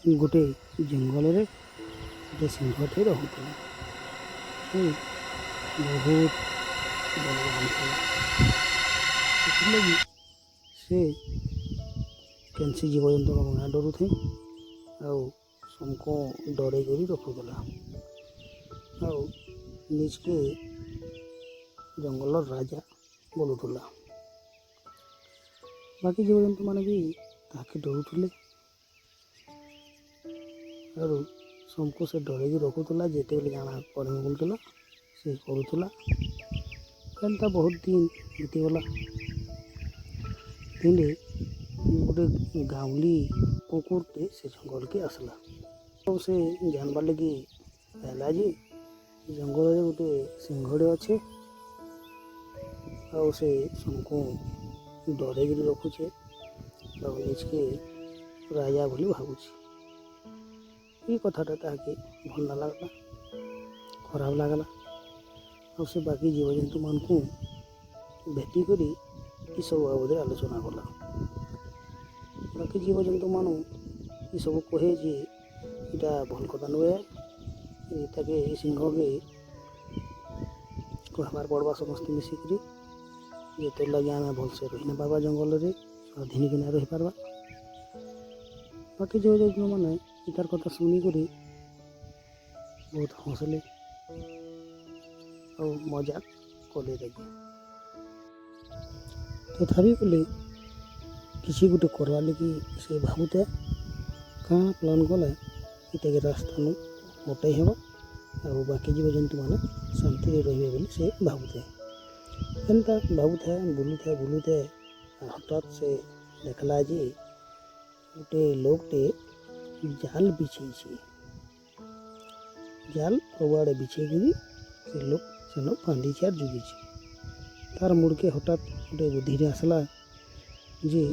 गोटे जंगल रे गोटे सिंहटे रहुला। बहुत बलवान थे से कैंसी जीवजंतु ना डरू थे आमको डरे कर रखुला निज के जंगल राजा बोलूला। बाकी जीवजंतु मैंने भी ताके डरुले और सबको से डर रखुला जिते जाना पढ़े बोलूला से करूला। एंता बहुत दिन बीतीगला। दिने गोटे गाँवली कुकुरटे से जंगल के आसला तो से जानबार लगी कहला जे जंगल में गोटे सिंहड़े अच्छे और से सबको डरे रखुचे और निज के राजा बोली भावुचे। ये कथाटा ताके भल ना लगला, खराब लगला और से बाकी जीवजंतु मान को भेटिक ये सब बाबद आलोचना कला। बाकी जीवजंतु मान ये सब कहे जे इटा भल कथा नुहे ताके सिंह के कहबार पड़वा समस्त मिसिक ये तो लगे आम भलसे रही ना पार्बा जंगल में स्वाधीन कि ना रही पार्बा। बाकी जीवजंतु मैंने इतार कथा शुनिक बहुत हंसले और मजाक कले लगे। तथापि कले किसी गोटे करवा लगी से भावुते कहाँ प्लान कले इतने रास्ता नु मोटाई हेब और बाकी जीवजंतु मैंने शांति रे बोली से भावुते। एंता भावुथे बुलुथे हठात से देखला जे गोटे लोकटे जाल बिछे जाल सबुआड़े बिछेगी से लोग से फांदी चार जुगी तार मुड़ के हठात गोटे बुद्धि आसला जे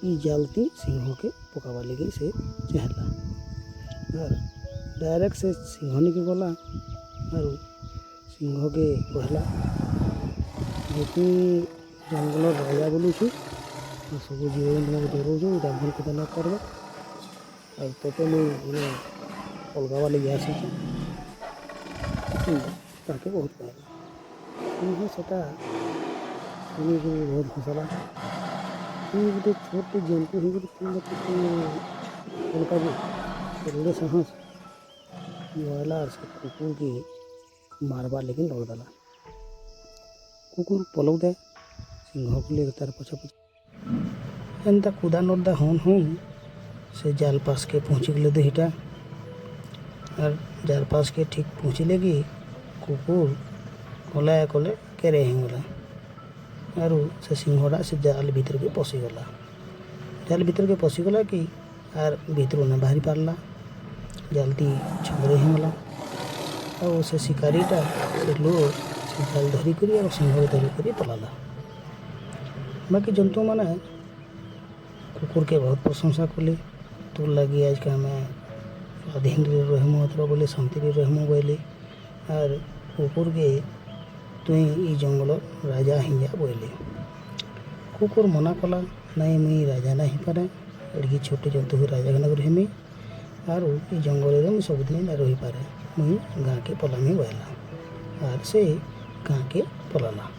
ई जालती सिंह के पकावा लगे से चाहला और डायरेक्ट से सिंहनी के गला और सिंह के कहला जे तू जंगल राजा बोलुछु सब जीवजंतु डराऊँ यहाँ भल कथा ना करवा और तोते मुझे अलगावा लगे आसी ताके बहुत कहला सेटा शुणी बहुत हंसला। गोटे छोटे जंतु हो गए साहस गला से कुकुर के मारबार लेकिन दौड़देला। कुकुर पलक दे सिंह को लेकर तार पछा पछा एंता कुदा नदा हन हन से जाल पास के पहुँच गले दहीटा और जाल पास के ठीक पहुँचे लगी कुकुर कले कले केरे हिंगला और से सिंहड़ा से जाल भीतर के पशिगला। जाल भीतर के पशिगला कि आर भीतर ना बाहरी पारला जालती छंगरे हिंगला और से शिकारीटा से लोग से जाल धरिक और सिंह धरिक पलाला। बाकी जंतु मैंने कुकुर के बहुत प्रशंसा कले तो लगी आज के आम स्वाधीन रहमु मतलब बोले शांति रहमु बोले और कुकुर के तुई जंगल राजा हिंजा बोले। कुकुर मना कला नहीं मुई राजा नहीं पारे एड़की छोटे जंतु के राजा के रही और ये जंगल में सबुदिन रही पारे मुई गाँ के पलामी बहला और से गाँ के पलाला।